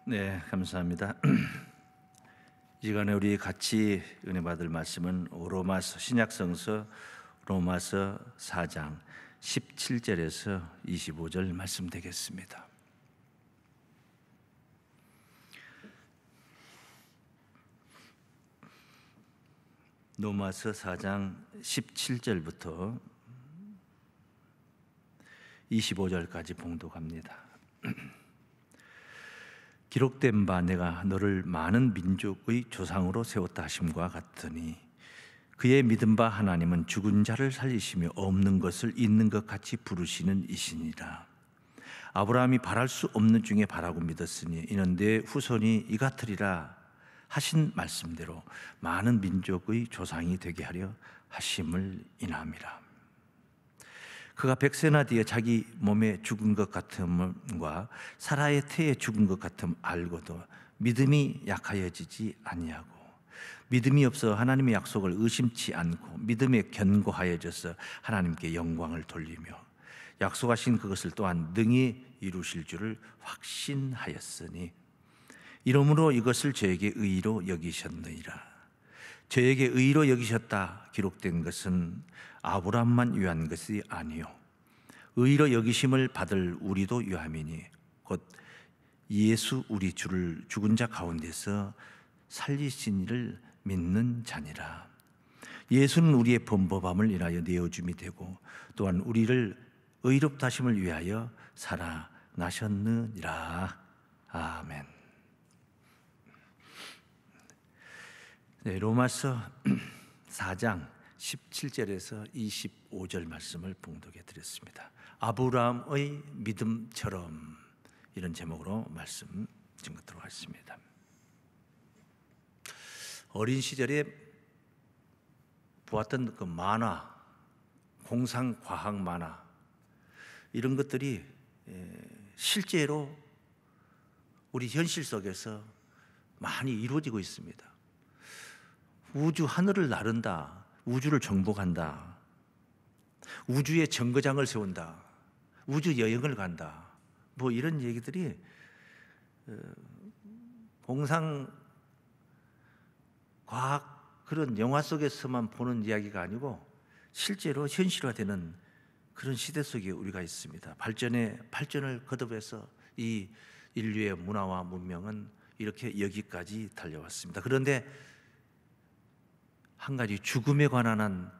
네, 감사합니다. 이 시간에 우리 같이 은혜 받을 말씀은 로마서 신약성서 로마서 4장 17절에서 25절 말씀 되겠습니다. 로마서 4장 17절부터 25절까지 봉독합니다. 기록된 바 내가 너를 많은 민족의 조상으로 세웠다 하심과 같으니 그의 믿은 바 하나님은 죽은 자를 살리시며 없는 것을 있는 것 같이 부르시는 이시니라. 아브라함이 바랄 수 없는 중에 바라고 믿었으니 이는 내 후손이 이 같으리라 하신 말씀대로 많은 민족의 조상이 되게 하려 하심을 인함이라. 그가 백세나 뒤에 자기 몸에 죽은 것 같음과 사라의 태에 죽은 것 같음 알고도 믿음이 약하여지지 아니하고 믿음이 없어 하나님의 약속을 의심치 않고 믿음에 견고하여져서 하나님께 영광을 돌리며 약속하신 그것을 또한 능히 이루실 줄을 확신하였으니 이러므로 이것을 저에게 의로 여기셨느니라. 저에게 의로 여기셨다 기록된 것은 아브라함만 위한 것이 아니요 의로 여기심을 받을 우리도 위함이니 곧 예수 우리 주를 죽은 자 가운데서 살리신 이를 믿는 자니라. 예수는 우리의 범법함을 인하여 내어줌이 되고 또한 우리를 의롭다 하심을 위하여 살아나셨느니라. 아멘. 네, 로마서 4장 17절에서 25절 말씀을 봉독해 드렸습니다. 아브라함의 믿음처럼 이런 제목으로 말씀 증거하도록 하겠습니다. 어린 시절에 보았던 그 만화, 공상과학 만화 이런 것들이 실제로 우리 현실 속에서 많이 이루어지고 있습니다. 우주 하늘을 나른다, 우주를 정복한다, 우주에 정거장을 세운다, 우주 여행을 간다, 뭐 이런 얘기들이 공상 과학 그런 영화 속에서만 보는 이야기가 아니고 실제로 현실화되는 그런 시대 속에 우리가 있습니다. 발전을 거듭해서 이 인류의 문화와 문명은 이렇게 여기까지 달려왔습니다. 그런데 한 가지 죽음에 관한 한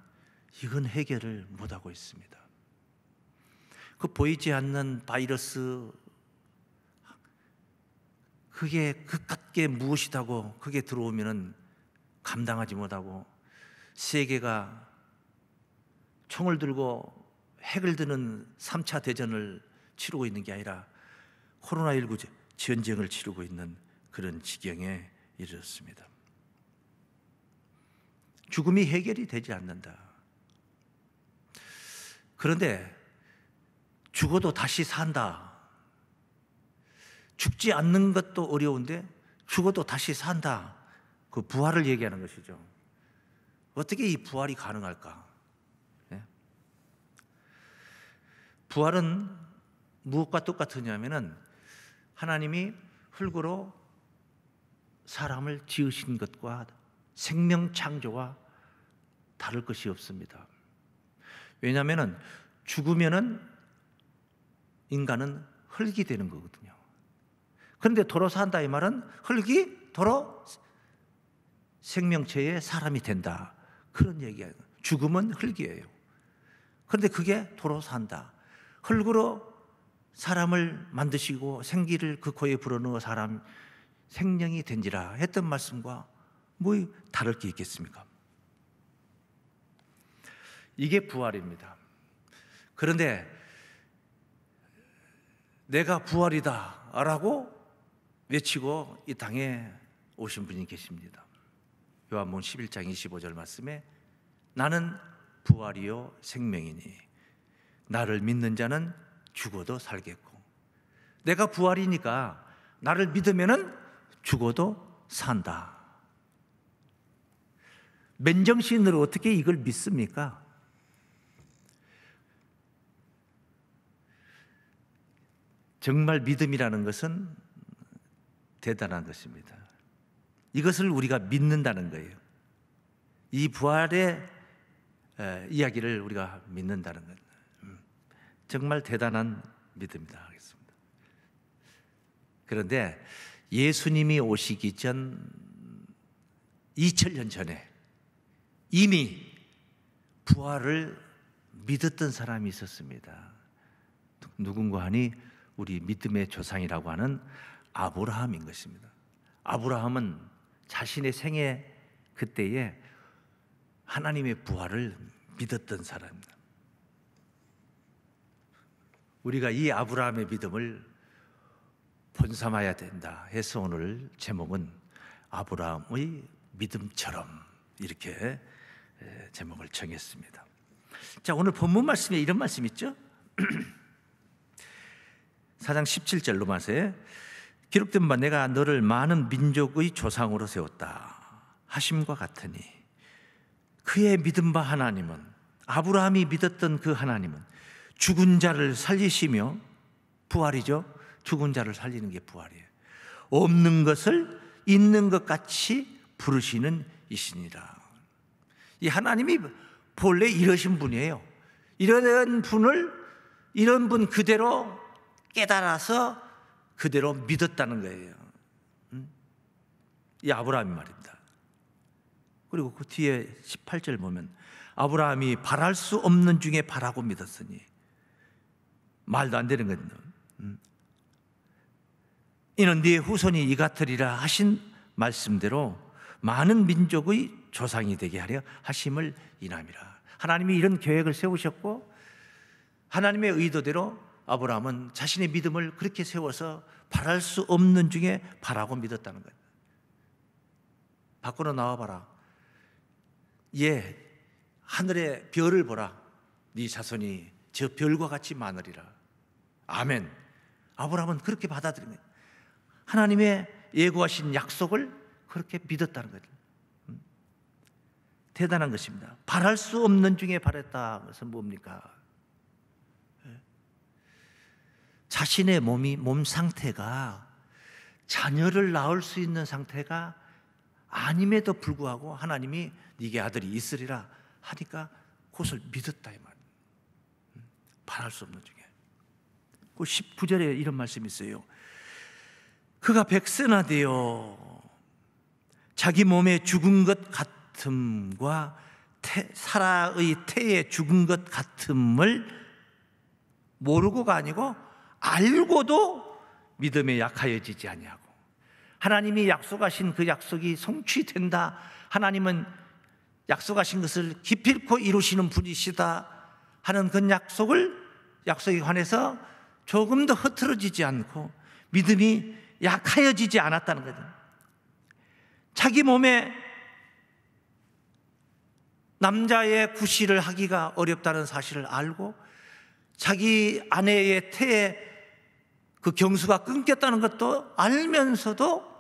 이건 해결을 못하고 있습니다. 그 보이지 않는 바이러스 그게 그깟게 무엇이다고 그게 들어오면은 감당하지 못하고 세계가 총을 들고 핵을 드는 3차 대전을 치르고 있는 게 아니라 코로나19 전쟁을 치르고 있는 그런 지경에 이르렀습니다. 죽음이 해결이 되지 않는다. 그런데 죽어도 다시 산다. 죽지 않는 것도 어려운데 죽어도 다시 산다. 그 부활을 얘기하는 것이죠. 어떻게 이 부활이 가능할까? 네? 부활은 무엇과 똑같으냐면은 하나님이 흙으로 사람을 지으신 것과 생명 창조와 다를 것이 없습니다. 왜냐하면 죽으면은 인간은 흙이 되는 거거든요. 그런데 도로 산다 이 말은 흙이 도로 생명체의 사람이 된다 그런 얘기예요. 죽음은 흙이에요. 그런데 그게 도로 산다. 흙으로 사람을 만드시고 생기를 그 코에 불어넣어 사람 생명이 된지라 했던 말씀과 뭐 다를 게 있겠습니까? 이게 부활입니다. 그런데 내가 부활이다 라고 외치고 이 땅에 오신 분이 계십니다. 요한복음 11장 25절 말씀에 나는 부활이요 생명이니 나를 믿는 자는 죽어도 살겠고 내가 부활이니까 나를 믿으면은 죽어도 산다. 맨정신으로 어떻게 이걸 믿습니까? 정말 믿음이라는 것은 대단한 것입니다. 이것을 우리가 믿는다는 거예요. 이 부활의 이야기를 우리가 믿는다는 것, 정말 대단한 믿음이다 하겠습니다. 그런데 예수님이 오시기 전 2000년 전에 이미 부활을 믿었던 사람이 있었습니다. 누군가 하니 우리 믿음의 조상이라고 하는 아브라함인 것입니다. 아브라함은 자신의 생애 그때에 하나님의 부활을 믿었던 사람입니다. 우리가 이 아브라함의 믿음을 본삼아야 된다 해서 오늘 제목은 아브라함의 믿음처럼 이렇게 제목을 정했습니다. 자, 오늘 본문 말씀에 이런 말씀 있죠? 4장 17절 로마서에 기록된 바 내가 너를 많은 민족의 조상으로 세웠다 하심과 같으니 그의 믿음 바 하나님은, 아브라함이 믿었던 그 하나님은 죽은 자를 살리시며, 부활이죠. 죽은 자를 살리는 게 부활이에요. 없는 것을 있는 것 같이 부르시는 이시니라. 이 하나님이 본래 이러신 분이에요. 이런 분 그대로 깨달아서 그대로 믿었다는 거예요. 이 아브라함이 말입니다. 그리고 그 뒤에 18절 보면 아브라함이 바랄 수 없는 중에 바라고 믿었으니, 말도 안 되는 거죠. 이는 네 후손이 이 같으리라 하신 말씀대로 많은 민족의 조상이 되게 하려 하심을 인함이라. 하나님이 이런 계획을 세우셨고 하나님의 의도대로 아브라함은 자신의 믿음을 그렇게 세워서 바랄 수 없는 중에 바라고 믿었다는 거예요. 밖으로 나와봐라. 하늘의 별을 보라. 네 자손이 저 별과 같이 많으리라. 아멘. 아브라함은 그렇게 받아들인 거예요. 하나님의 예고하신 약속을 그렇게 믿었다는 거예요. 대단한 것입니다. 바랄 수 없는 중에 바랬다. 그것은 뭡니까? 자신의 몸 상태가 자녀를 낳을 수 있는 상태가 아님에도 불구하고 하나님이 네게 아들이 있으리라 하니까 그것을 믿었다 이 말. 바랄 수 없는 중에. 그 19절에 이런 말씀이 있어요. 그가 백세나 되어 자기 몸에 죽은 것 같음과 사라의 태에 죽은 것 같음을 모르고가 아니고 알고도 믿음에 약하여지지 아니하고, 하나님이 약속하신 그 약속이 성취된다, 하나님은 약속하신 것을 기필코 이루시는 분이시다 하는 그 약속에 관해서 조금 더 흐트러지지 않고 믿음이 약하여지지 않았다는 거죠. 자기 몸에 남자의 구실을 하기가 어렵다는 사실을 알고 자기 아내의 태에 그 경수가 끊겼다는 것도 알면서도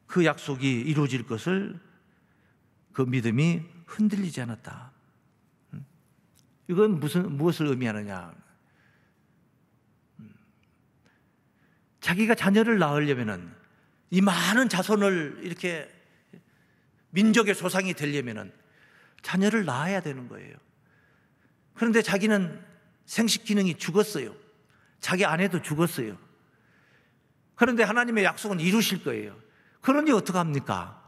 그 약속이 이루어질 것을, 그 믿음이 흔들리지 않았다. 이건 무엇을 의미하느냐? 자기가 자녀를 낳으려면은, 이 많은 자손을 이렇게 민족의 조상이 되려면은 자녀를 낳아야 되는 거예요. 그런데 자기는 생식 기능이 죽었어요. 자기 아내도 죽었어요. 그런데 하나님의 약속은 이루실 거예요. 그러니 어떡합니까?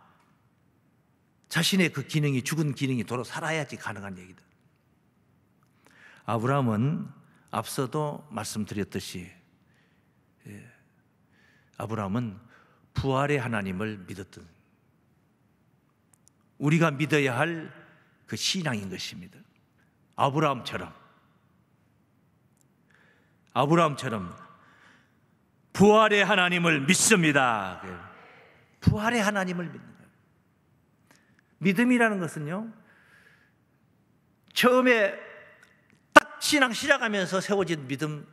자신의 그 기능이, 죽은 기능이 도로 살아야지 가능한 얘기다. 아브라함은 앞서도 말씀드렸듯이 아브라함은 부활의 하나님을 믿었던, 우리가 믿어야 할 그 신앙인 것입니다. 아브라함처럼 부활의 하나님을 믿습니다. 부활의 하나님을 믿는 거예요. 믿음이라는 것은요, 처음에 딱 신앙 시작하면서 세워진 믿음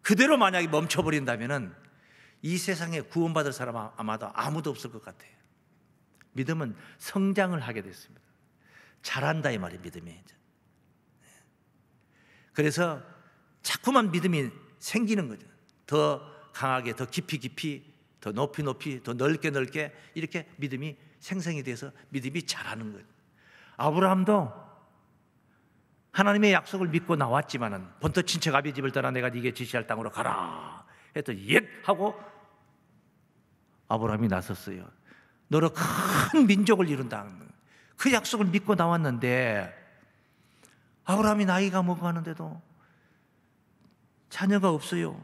그대로 만약에 멈춰버린다면 이 세상에 구원받을 사람 아마도 아무도 없을 것 같아요. 믿음은 성장을 하게 됐습니다. 자란다 이 말이에요, 믿음이. 그래서 자꾸만 믿음이 생기는 거죠. 더 강하게, 더 깊이, 더 높이, 더 넓게 이렇게 믿음이 생성이 돼서 믿음이 자라는 거예요. 아브라함도 하나님의 약속을 믿고 나왔지만은 본토 친척 아비 집을 떠나 내가 네게 지시할 땅으로 가라 했더니 예 하고 아브라함이 나섰어요. 너로 큰 민족을 이룬다. 그 약속을 믿고 나왔는데 아브라함이 나이가 먹어가는데도 자녀가 없어요.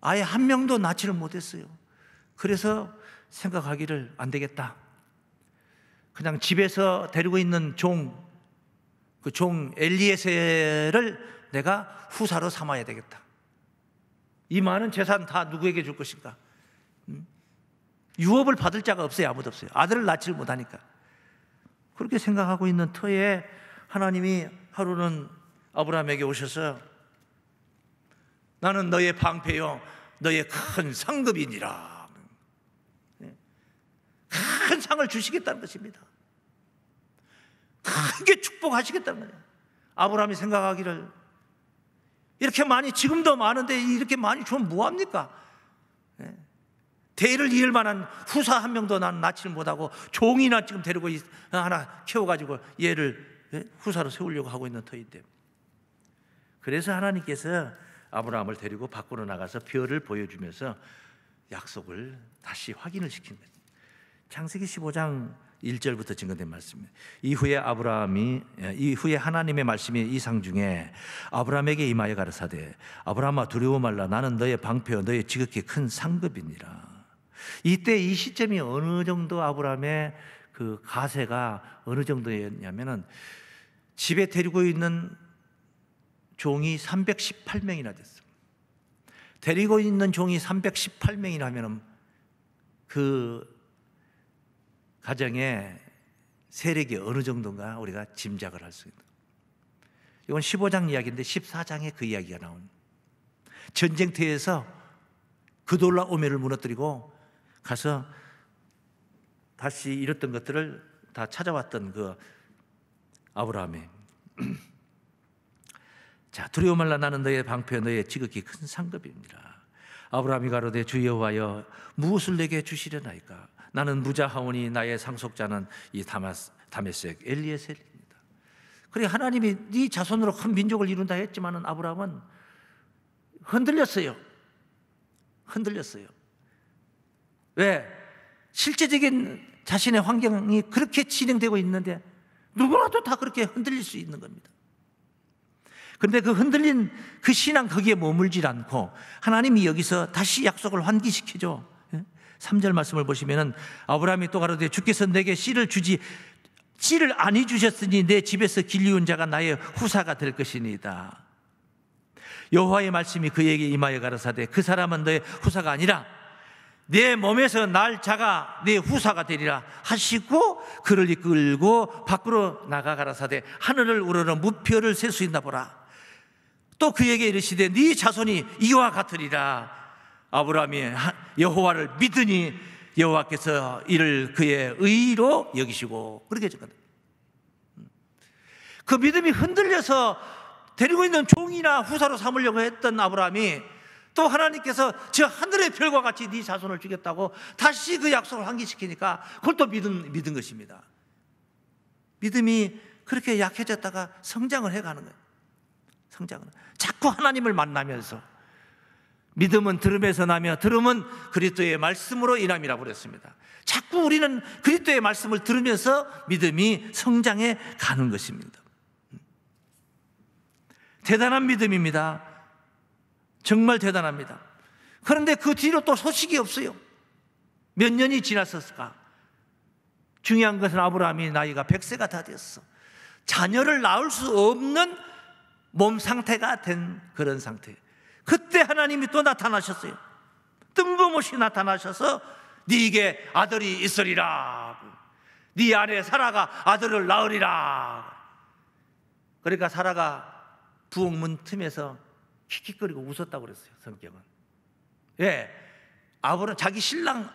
아예 한 명도 낳지를 못했어요. 그래서 생각하기를 안 되겠다. 그냥 집에서 데리고 있는 그 종 엘리에셀을 내가 후사로 삼아야 되겠다. 이 많은 재산 다 누구에게 줄 것인가? 유업을 받을 자가 없어요. 아무도 없어요. 아들을 낳지를 못하니까. 그렇게 생각하고 있는 터에 하나님이 하루는 아브라함에게 오셔서 나는 너의 방패요 너의 큰 상급이니라. 큰 상을 주시겠다는 것입니다. 크게 축복하시겠다는 거예요. 아브라함이 생각하기를 이렇게 많이, 지금도 많은데 이렇게 많이 주면 뭐합니까? 대를 이을 만한 후사 한 명도 난 낳지를 못하고 종이나 지금 데리고 하나 키워가지고 얘를 후사로 세우려고 하고 있는 터인데, 그래서 하나님께서 아브라함을 데리고 밖으로 나가서 별을 보여주면서 약속을 다시 확인을 시킨 거예요. 창세기 15장 1절부터 증거된 말씀입니다. 이후에 하나님의 말씀이 이상 중에 아브라함에게 임하여 가라사대 아브라함아 두려워 말라 나는 너의 방패요 너의 지극히 큰 상급이니라. 이때 이 시점이 어느 정도 아브라함의 그 가세가 어느 정도였냐면은 집에 데리고 있는 종이 318명이나 됐어요. 데리고 있는 종이 318명이라면 그 가정의 세력이 어느 정도인가 우리가 짐작을 할 수 있다. 이건 15장 이야기인데 14장에 그 이야기가 나온 전쟁터에서 그돌라 오멜을 무너뜨리고 가서 다시 잃었던 것들을 다 찾아왔던 그 아브라함의 자 두려워 말라 나는 너의 방패 너의 지극히 큰 상급입니다. 아브라함이 가로되 주 여호와여 무엇을 내게 주시려나이까 나는 무자하오니 나의 상속자는 이 다메섹 엘리에셀입니다. 그래 하나님이 네 자손으로 큰 민족을 이룬다 했지만은 아브라함은 흔들렸어요. 왜? 실제적인 자신의 환경이 그렇게 진행되고 있는데 누구라도 다 그렇게 흔들릴 수 있는 겁니다. 그런데 그 흔들린 그 신앙 거기에 머물질 않고 하나님이 여기서 다시 약속을 환기시키죠. 3절 말씀을 보시면은 아브라함이 또 가로되 주께서 내게 씨를 아니 주셨으니 내 집에서 길리운 자가 나의 후사가 될 것이니이다. 여호와의 말씀이 그에게 임하여 가라사대 그 사람은 너의 후사가 아니라 내 몸에서 날 자가 내 후사가 되리라 하시고 그를 이끌고 밖으로 나가 가라사대 하늘을 우러러 무표를 셀 수 있나 보라. 또 그에게 이르시되 네 자손이 이와 같으리라. 아브라함이 여호와를 믿으니 여호와께서 이를 그의 의로 여기시고 그렇게 했거든. 그 믿음이 흔들려서 데리고 있는 종이나 후사로 삼으려고 했던 아브라함이 또 하나님께서 저 하늘의 별과 같이 네 자손을 주겠다고 다시 그 약속을 환기시키니까 그걸 또 믿은 것입니다. 믿음이 그렇게 약해졌다가 성장을 해가는 거예요. 자꾸 하나님을 만나면서 믿음은 들음에서 나며 들음은 그리스도의 말씀으로 인함이라고 그랬습니다. 자꾸 우리는 그리스도의 말씀을 들으면서 믿음이 성장해 가는 것입니다. 대단한 믿음입니다. 정말 대단합니다. 그런데 그 뒤로 또 소식이 없어요. 몇 년이 지났었을까? 중요한 것은 아브라함이 나이가 100세가 다 됐어. 자녀를 낳을 수 없는 몸 상태가 된 그런 상태. 그때 하나님이 또 나타나셨어요. 뜬금없이 나타나셔서 네게 아들이 있으리라. 네 아내 사라가 아들을 낳으리라. 그러니까 사라가 부엌문 틈에서 킥킥거리고 웃었다고 그랬어요. 성경은. 예, 아브라함 자기 신랑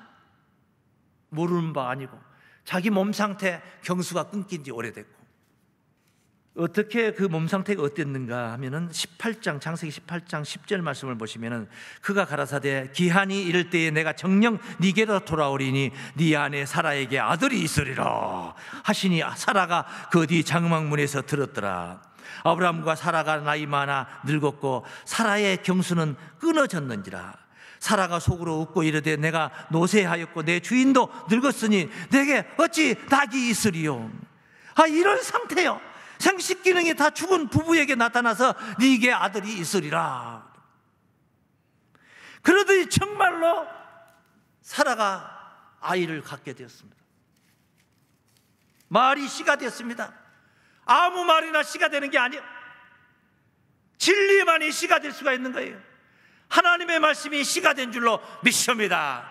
모르는 바 아니고 자기 몸 상태 경수가 끊긴 지 오래됐고 어떻게 그 몸 상태가 어땠는가 하면은 18장 창세기 18장 10절 말씀을 보시면은 그가 가라사대 기한이 이를 때에 내가 정녕 네게로 돌아오리니 네 안에 사라에게 아들이 있으리라 하시니 사라가 그 뒤 장막문에서 들었더라. 아브라함과 사라가 나이 많아 늙었고 사라의 경수는 끊어졌는지라. 사라가 속으로 웃고 이르되 내가 노쇠하였고 내 주인도 늙었으니 내게 어찌 낙이 있으리요. 이런 상태요. 생식 기능이 다 죽은 부부에게 나타나서 네게 아들이 있으리라. 그러더니 정말로 사라가 아이를 갖게 되었습니다. 말이 씨가 됐습니다. 아무 말이나 씨가 되는 게 아니에요. 진리만이 씨가 될 수가 있는 거예요. 하나님의 말씀이 씨가 된 줄로 믿습니다.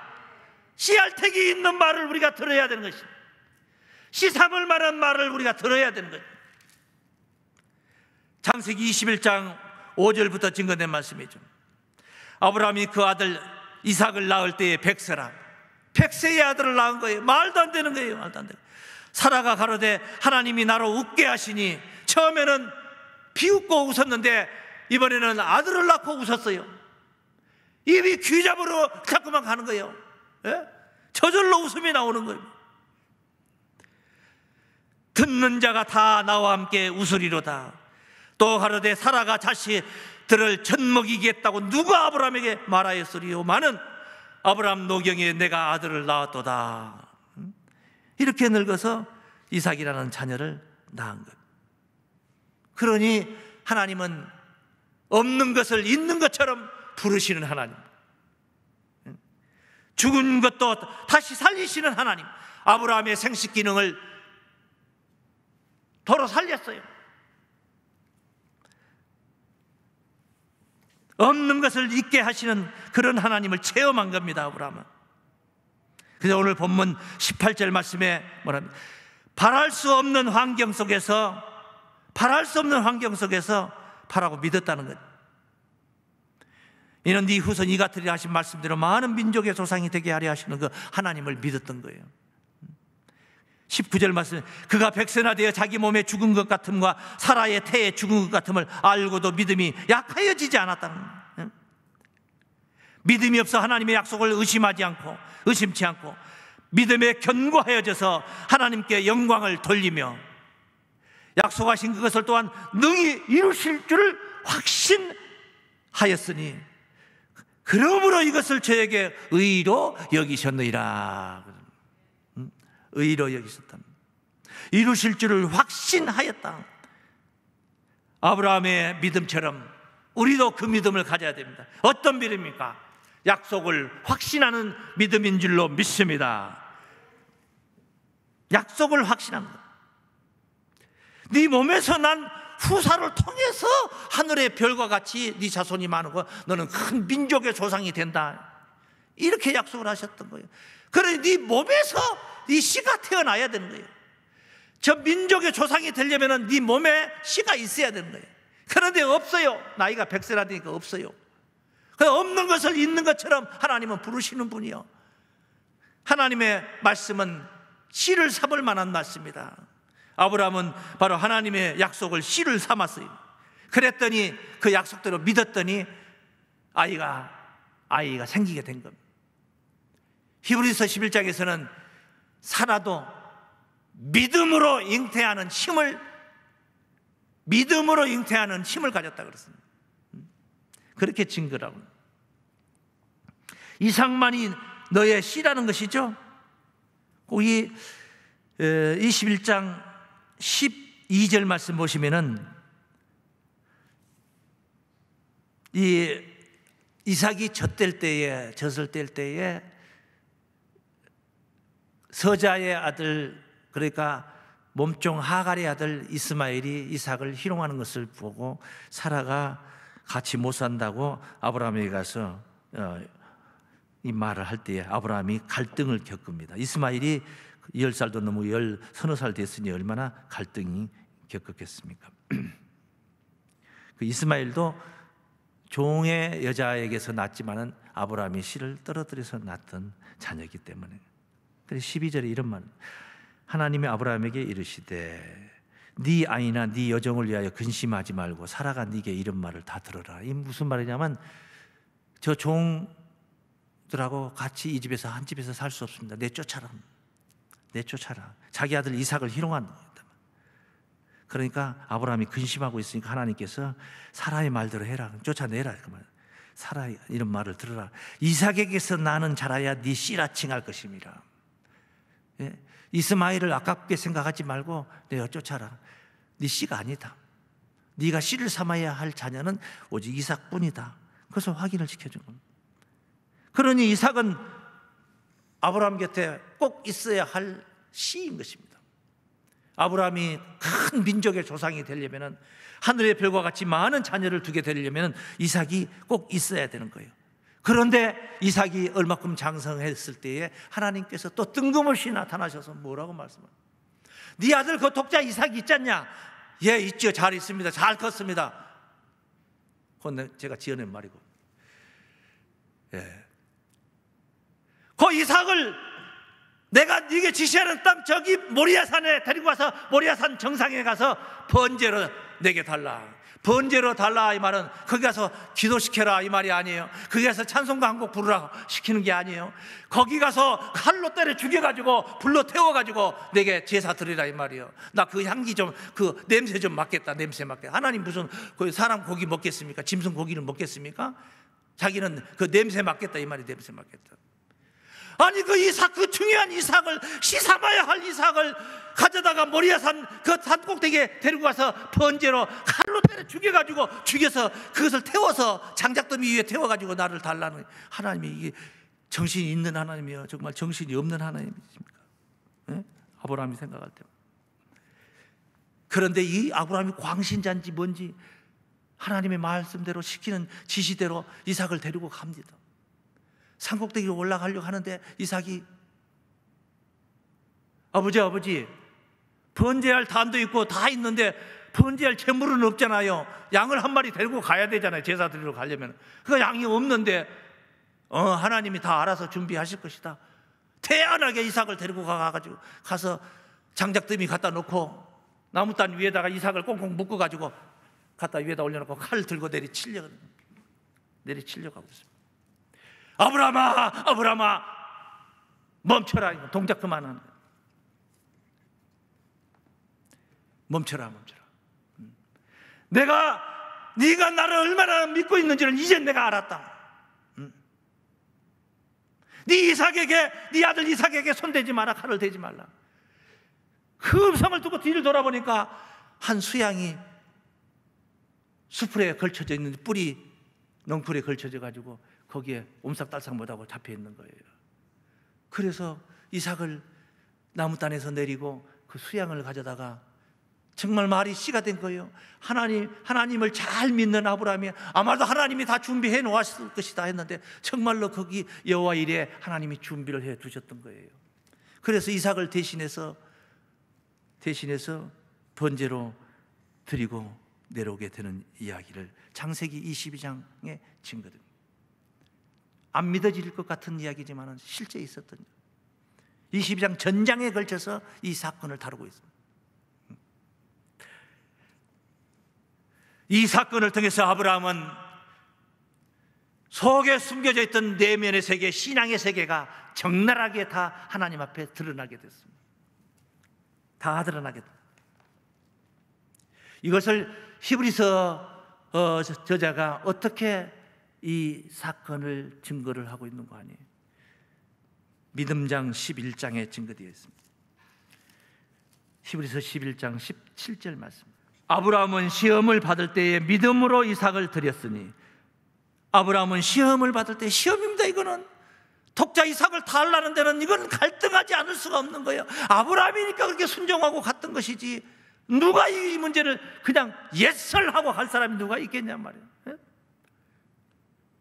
씨알택이 있는 말을 우리가 들어야 되는 것입니다. 씨 삼을 만한 말을 우리가 들어야 되는 거예요. 창세기 21장 5절부터 증거된 말씀이죠. 아브라함이 그 아들 이삭을 낳을 때에 백세의 아들을 낳은 거예요. 말도 안 되는 거예요. 말도 안 되는 거예요. 사라가 가로되 하나님이 나로 웃게 하시니, 처음에는 비웃고 웃었는데 이번에는 아들을 낳고 웃었어요. 입이 귀잡으로 자꾸만 가는 거예요. 예? 저절로 웃음이 나오는 거예요. 듣는 자가 다 나와 함께 웃으리로다. 또 가로되 사라가 자식들을 젖먹이겠다고 누가 아브라함에게 말하였으리요마는 아브라함 노경에 내가 아들을 낳았도다. 이렇게 늙어서 이삭이라는 자녀를 낳은 것. 그러니 하나님은 없는 것을 있는 것처럼 부르시는 하나님, 죽은 것도 다시 살리시는 하나님. 아브라함의 생식 기능을 도로 살렸어요. 없는 것을 있게 하시는 그런 하나님을 체험한 겁니다, 아브라함은. 그래서 오늘 본문 18절 말씀에 뭐랍니까? 바랄 수 없는 환경 속에서 바라고 믿었다는 것. 이는 네 후손 이 같으리라 하신 말씀대로 많은 민족의 조상이 되게 하려 하시는 그 하나님을 믿었던 거예요. 19절 말씀, 그가 백세나 되어 자기 몸에 죽은 것 같음과 사라의 태에 죽은 것 같음을 알고도 믿음이 약하여지지 않았다는 거예요. 믿음이 없어 하나님의 약속을 의심치 않고 믿음에 견고하여져서 하나님께 영광을 돌리며 약속하신 그것을 또한 능히 이루실 줄을 확신하였으니 그러므로 이것을 저에게 의로 여기셨느니라. 의로 여기셨다. 이루실 줄을 확신하였다. 아브라함의 믿음처럼 우리도 그 믿음을 가져야 됩니다. 어떤 믿음입니까? 약속을 확신하는 믿음인 줄로 믿습니다. 약속을 확신하는 것. 네 몸에서 난 후사를 통해서 하늘의 별과 같이 네 자손이 많고 너는 큰 민족의 조상이 된다. 이렇게 약속을 하셨던 거예요. 그러니 네 몸에서 네 씨가 태어나야 되는 거예요. 저 민족의 조상이 되려면 네 몸에 씨가 있어야 되는 거예요. 그런데 없어요. 나이가 100세나 되니까 없어요. 없는 것을 있는 것처럼 하나님은 부르시는 분이요. 하나님의 말씀은 씨를 삼을 만한 말씀이다. 아브라함은 바로 하나님의 약속을 씨를 삼았어요. 그랬더니 그 약속대로 믿었더니 아이가 생기게 된 겁니다. 히브리서 11장에서는 사라도 믿음으로 잉태하는 힘을 가졌다 그랬습니다. 그렇게 증거라고. 이삭만이 너의 씨라는 것이죠. 거기 21장 12절 말씀 보시면은 이 이삭이 젖을 때에 서자의 아들, 그러니까 몸종 하갈의 아들 이스마엘이 이삭을 희롱하는 것을 보고 사라가 같이 못 산다고 아브라함에게 가서 이 말을 할 때에 아브라함이 갈등을 겪습니다. 이스마엘이 10살도 넘고 서너 살 됐으니 얼마나 갈등이 겪었겠습니까? 그 이스마엘도 종의 여자에게서 낳았지만은 아브라함이 씨를 떨어뜨려서 낳던 자녀이기 때문에. 그래서 12절에 이런 말, 하나님이 아브라함에게 이르시되 네 아이나 네 여종을 위하여 근심하지 말고 사라가 네게 이런 말을 다 들어라. 이 무슨 말이냐면 저 종들하고 같이 이 집에서 한 집에서 살 수 없습니다. 내쫓아라. 자기 아들 이삭을 희롱한다. 그러니까 아브라함이 근심하고 있으니까 하나님께서 사라의 말대로 해라. 쫓아내라. 사라 이런 말을 들어라. 이삭에게서 나는 자라야 네 씨라 칭할 것임이라. 예? 이스마엘을 아깝게 생각하지 말고 내가 쫓아라. 네 씨가 아니다. 네가 씨를 삼아야 할 자녀는 오직 이삭뿐이다. 그래서 확인을 시켜준 겁니다. 그러니 이삭은 아브라함 곁에 꼭 있어야 할 씨인 것입니다. 아브라함이 큰 민족의 조상이 되려면, 하늘의 별과 같이 많은 자녀를 두게 되려면 이삭이 꼭 있어야 되는 거예요. 그런데 이삭이 얼마큼 장성했을 때에 하나님께서 또 뜬금없이 나타나셔서 뭐라고 말씀합니까? 네 아들 그 독자 이삭이 있지 않냐? 예, 있죠. 잘 있습니다. 잘 컸습니다. 그건 제가 지어낸 말이고, 예. 그 이삭을 내가 네게 지시하는 땅 저기 모리아산에 데리고 가서 모리아산 정상에 가서 번제로 내게 달라. 번제로 달라 이 말은 거기 가서 기도시켜라 이 말이 아니에요. 거기 가서 찬송가 한 곡 부르라 시키는 게 아니에요. 거기 가서 칼로 때려 죽여가지고 불로 태워가지고 내게 제사 드리라 이 말이에요. 나 그 향기 좀, 그 냄새 좀 맡겠다. 냄새 맡겠다. 하나님 무슨 그 사람 고기 먹겠습니까? 짐승 고기를 먹겠습니까? 자기는 그 냄새 맡겠다 이 말이. 냄새 맡겠다. 아니 그 이삭, 그 중요한 이삭을, 씨 삼아야 할 이삭을 가져다가 모리아산 그 산꼭대기에 데리고 가서 번제로 칼로 때려 죽여서 그것을 태워서 장작더미 위에 태워가지고 나를 달라는 하나님이, 이게 정신이 있는 하나님이요 정말 정신이 없는 하나님이십니까? 네? 아브라함이 생각할 때. 그런데 이 아브라함이 광신자인지 뭔지 하나님의 말씀대로 시키는 지시대로 이삭을 데리고 갑니다. 산꼭대기로 올라가려고 하는데 이삭이 아버지 번제할 단도 있고 다 있는데 번제할 재물은 없잖아요. 양을 한 마리 데리고 가야 되잖아요. 제사 드리러 가려면. 그 양이 없는데 하나님이 다 알아서 준비하실 것이다. 태연하게 이삭을 데리고 가서 장작더미 갖다 놓고 나무단 위에다가 이삭을 꽁꽁 묶어가지고 갖다 위에다 올려놓고 칼 들고 내리치려고 하고 있습니다. 아브라함아 멈춰라. 동작 그만하는 거야. 멈춰라. 네가 나를 얼마나 믿고 있는지를 이제 내가 알았다. 네 아들 이삭에게 손대지 마라. 칼을 대지 말라. 그 음성을 듣고 뒤를 돌아보니까 한 수양이 수풀에 걸쳐져 있는 넝풀에 걸쳐져 가지고 거기에 옴삭달싹 못하고 잡혀 있는 거예요. 그래서 이삭을 나무단에서 내리고 그 수양을 가져다가 정말 말이 씨가 된 거예요. 하나님을 잘 믿는 아브라함이 아마도 하나님이 다 준비해 놓았을 것이다 했는데 정말로 거기 여호와 일에 하나님이 준비를 해 두셨던 거예요. 그래서 이삭을 대신해서 번제로 드리고 내려오게 되는 이야기를 창세기 22장에 증거됩니다. 안 믿어질 것 같은 이야기지만 실제 있었던 22장 전장에 걸쳐서 이 사건을 다루고 있습니다. 이 사건을 통해서 아브라함은 속에 숨겨져 있던 내면의 세계, 신앙의 세계가 적나라하게 다 하나님 앞에 드러나게 됐습니다. 다 드러나게 됐습니다. 이것을 히브리서 저자가 어떻게 이 사건을 증거를 하고 있는 거 아니에요? 믿음장 11장에 증거되어 있습니다. 히브리서 11장 17절 말씀. 아브라함은 시험을 받을 때에 믿음으로 이삭을 드렸으니, 아브라함은 시험을 받을 때, 시험입니다. 이거는 독자 이삭을 달라는 데는 이건 갈등하지 않을 수가 없는 거예요. 아브라함이니까 그렇게 순종하고 갔던 것이지, 누가 이 문제를 그냥 예설하고 갈 사람이 누가 있겠냔 말이에요.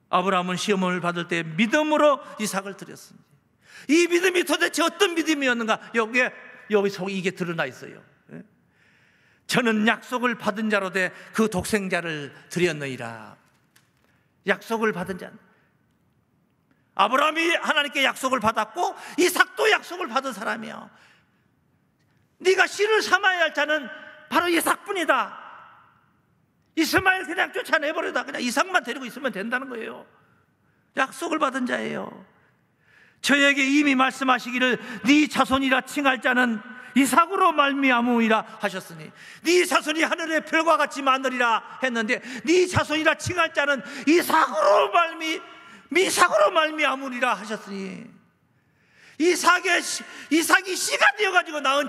아브라함은 시험을 받을 때 믿음으로 이삭을 드렸습니다. 이 믿음이 도대체 어떤 믿음이었는가? 여기 속에 이게 드러나 있어요. 저는 약속을 받은 자로 돼 그 독생자를 드렸느니라. 약속을 받은 자, 아브라함이 하나님께 약속을 받았고 이삭도 약속을 받은 사람이에요. 네가 씨를 삼아야 할 자는 바로 이삭뿐이다. 이스마엘 그냥 쫓아내버려다. 그냥 이삭만 데리고 있으면 된다는 거예요. 약속을 받은 자예요. 저에게 이미 말씀하시기를 네 자손이라 칭할 자는 이삭으로 말미암으리라 하셨으니, 네 자손이 하늘의 별과 같이 많으리라 했는데, 네 자손이라 칭할 자는 이삭으로 말미암으리라 하셨으니, 이삭이 씨가 되어가지고 낳은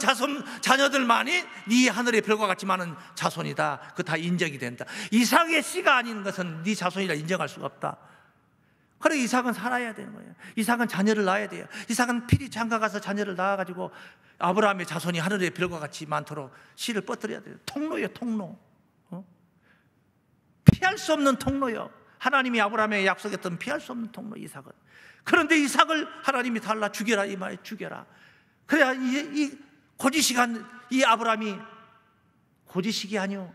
자녀들만이 네 하늘의 별과 같이 많은 자손이다. 그 다 인정이 된다. 이삭의 씨가 아닌 것은 네 자손이라 인정할 수가 없다. 그래, 이삭은 살아야 되는 거예요. 이삭은 자녀를 낳아야 돼요. 이삭은 필히 장가가서 자녀를 낳아가지고 아브라함의 자손이 하늘의 별과 같이 많도록 씨를 뻗어야 돼요. 통로예요, 통로. 피할 수 없는 통로요. 하나님이 아브라함에게 약속했던 피할 수 없는 통로, 이삭은. 그런데 이삭을 하나님이 달라 죽여라, 이 말에 죽여라. 그래야 이 고지식한 이 아브라함이, 고지식이 아니요,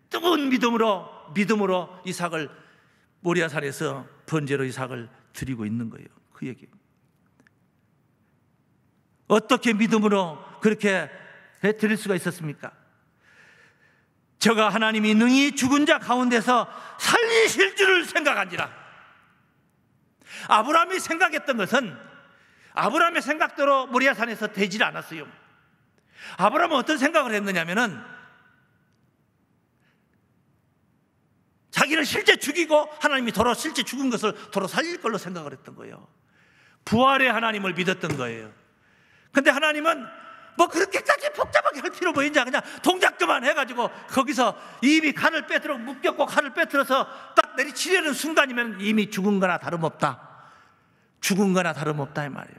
뜨거운 믿음으로 이삭을 모리아산에서 번제로 이삭을 드리고 있는 거예요. 그 얘기. 어떻게 믿음으로 그렇게 드릴 수가 있었습니까? 저가 하나님이 능히 죽은 자 가운데서 살리실 줄을 생각한지라. 아브라함이 생각했던 것은 아브라함의 생각대로 모리아산에서 되질 않았어요. 아브라함은 어떤 생각을 했느냐면은, 자기는 실제 죽이고 하나님이 도로 실제 죽은 것을 도로 살릴 걸로 생각을 했던 거예요. 부활의 하나님을 믿었던 거예요. 근데 하나님은 뭐 그렇게까지 복잡하게 할 필요 뭐 있냐, 그냥 동작 그만 해가지고 거기서 이미 칼을 빼들어 묶였고 칼을 빼들어서 딱 내리치려는 순간이면 이미 죽은 거나 다름없다. 죽은 거나 다름없다, 이 말이에요.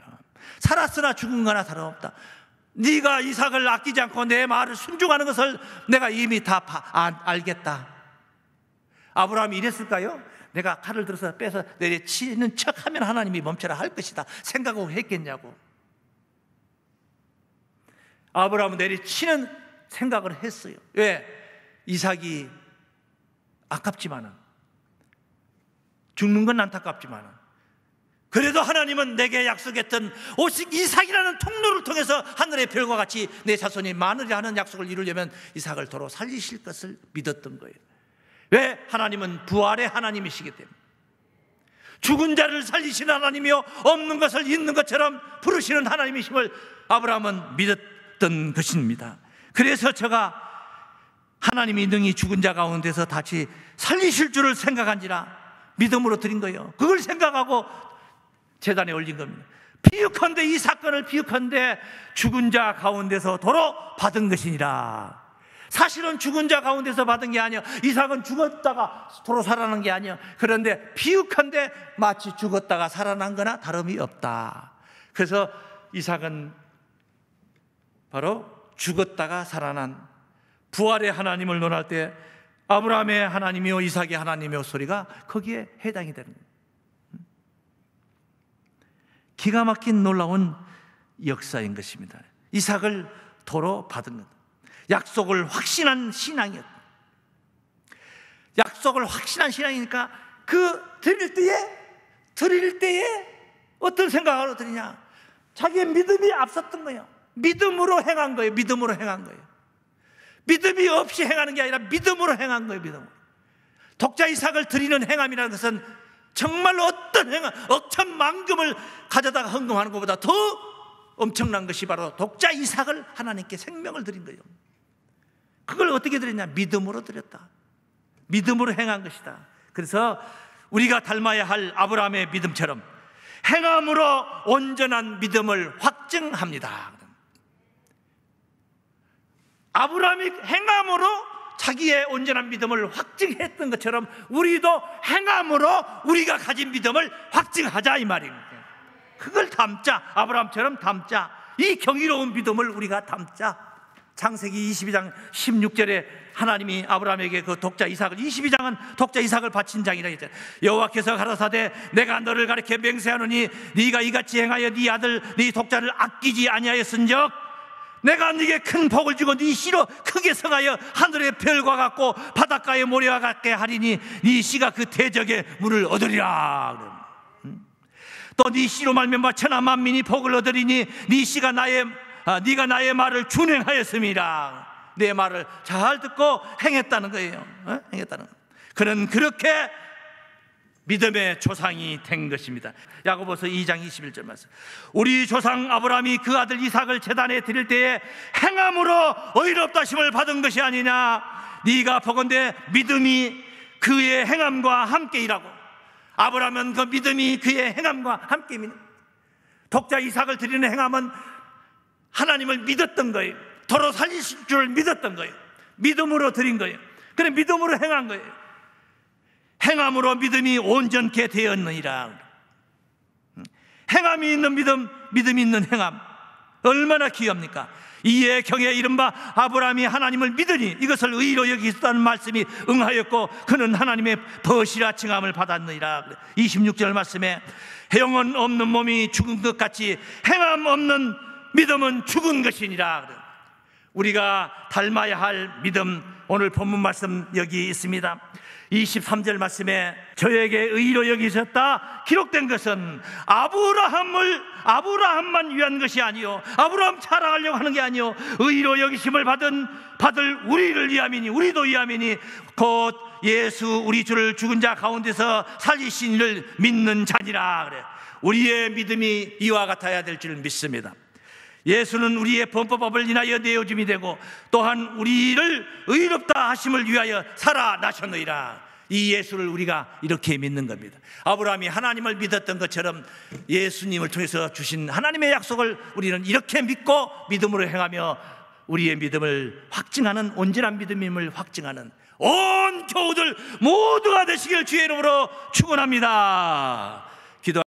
살았으나 죽은 거나 다름없다. 네가 이삭을 아끼지 않고 내 말을 순종하는 것을 내가 이미 다 알겠다. 아브라함이 이랬을까요? 내가 칼을 들어서 빼서 내리치는 척하면 하나님이 멈춰라 할 것이다 생각을 했겠냐고. 아브라함은 내리치는 생각을 했어요. 왜? 이삭이 아깝지만은, 죽는 건 안타깝지만은, 그래도 하나님은 내게 약속했던 오직 이삭이라는 통로를 통해서 하늘의 별과 같이 내 자손이 많으리 하는 약속을 이루려면 이삭을 도로 살리실 것을 믿었던 거예요. 왜? 하나님은 부활의 하나님이시기 때문에. 죽은 자를 살리시는 하나님이요, 없는 것을 있는 것처럼 부르시는 하나님이심을 아브라함은 믿었던 것입니다. 그래서 제가 하나님이 능히 죽은 자 가운데서 다시 살리실 줄을 생각한지라 믿음으로 드린 거예요. 그걸 생각하고 제단에 올린 겁니다. 비유컨대, 이 사건을 비유컨대 죽은 자 가운데서 도로 받은 것이니라. 사실은 죽은 자 가운데서 받은 게 아니야. 이삭은 죽었다가 도로 살아난 게 아니야. 그런데 비유컨대 마치 죽었다가 살아난 거나 다름이 없다. 그래서 이삭은 바로 죽었다가 살아난 부활의 하나님을 논할 때 아브라함의 하나님이요 이삭의 하나님이요 소리가 거기에 해당이 되는 거예요. 기가 막힌 놀라운 역사인 것입니다. 이삭을 도로 받은 것, 약속을 확신한 신앙이었다. 약속을 확신한 신앙이니까 그 드릴 때에 어떤 생각으로 드리냐? 자기의 믿음이 앞섰던 거예요. 믿음으로 행한 거예요. 믿음으로 행한 거예요. 믿음이 없이 행하는 게 아니라 믿음으로 행한 거예요. 믿음으로. 독자 이삭을 드리는 행함이라는 것은 정말로 어떤 행함, 억천만금을 가져다가 헌금하는 것보다 더 엄청난 것이 바로 독자 이삭을 하나님께 생명을 드린 거예요. 그걸 어떻게 드렸냐? 믿음으로 드렸다. 믿음으로 행한 것이다. 그래서 우리가 닮아야 할 아브라함의 믿음처럼 행함으로 온전한 믿음을 확증합니다. 아브라함이 행함으로 자기의 온전한 믿음을 확증했던 것처럼 우리도 행함으로 우리가 가진 믿음을 확증하자, 이 말입니다. 그걸 담자. 아브라함처럼 담자. 이 경이로운 믿음을 우리가 담자. 창세기 22장 16절에 하나님이 아브라함에게 그 독자 이삭을, 22장은 독자 이삭을 바친 장이라 했잖아요. 여호와께서 가라사대 내가 너를 가리켜 맹세하노니 네가 이같이 행하여 네 아들 네 독자를 아끼지 아니하였은즉 내가 네게 큰 복을 주고 네 씨로 크게 성하여 하늘의 별과 같고 바닷가의 모래와 같게 하리니 네 씨가 그 대적의 물을 얻으리라. 또 네 씨로 말미암아 천하 만민이 복을 얻으리니 네 씨가 네가 나의 말을 준행하였음이라. 내 말을 잘 듣고 행했다는 거예요. 행했다는 거예요. 그는 그렇게 믿음의 조상이 된 것입니다. 야고보서 2장 21절 말씀. 우리 조상 아브라함이 그 아들 이삭을 제단에 드릴 때에 행함으로 의롭다 하심을 받은 것이 아니냐. 네가 보건대 믿음이 그의 행함과 함께 일하고, 아브라함은 그 믿음이 그의 행함과 함께 일합니다. 독자 이삭을 드리는 행함은 하나님을 믿었던 거예요. 도로 살리실 줄 믿었던 거예요. 믿음으로 드린 거예요. 그래, 믿음으로 행한 거예요. 행함으로 믿음이 온전케 되었느니라. 행함이 있는 믿음, 믿음이 있는 행함, 얼마나 귀합니까? 이에 경에 이른바 아브라함이 하나님을 믿으니 이것을 의로 여기셨다는 말씀이 응하였고 그는 하나님의 벗이라 칭함을 받았느니라. 26절 말씀에 영혼 없는 몸이 죽은 것 같이 행함 없는 믿음은 죽은 것이니라. 우리가 닮아야 할 믿음, 오늘 본문 말씀 여기 있습니다. 23절 말씀에 저에게 의로 여기셨다 기록된 것은 아브라함만 위한 것이 아니요, 아브라함 자랑하려고 하는 게 아니요, 의로 여기심을 받을 우리를 위함이니, 우리도 위함이니 곧 예수 우리 주를 죽은 자 가운데서 살리신 이를 믿는 자니라. 그래. 우리의 믿음이 이와 같아야 될 줄 믿습니다. 예수는 우리의 범법을 인하여 내어줌이 되고 또한 우리를 의롭다 하심을 위하여 살아나셨느니라. 이 예수를 우리가 이렇게 믿는 겁니다. 아브라함이 하나님을 믿었던 것처럼 예수님을 통해서 주신 하나님의 약속을 우리는 이렇게 믿고 믿음으로 행하며 우리의 믿음을 확증하는, 온전한 믿음임을 확증하는 온 교우들 모두가 되시길 주의 이름으로 축원합니다.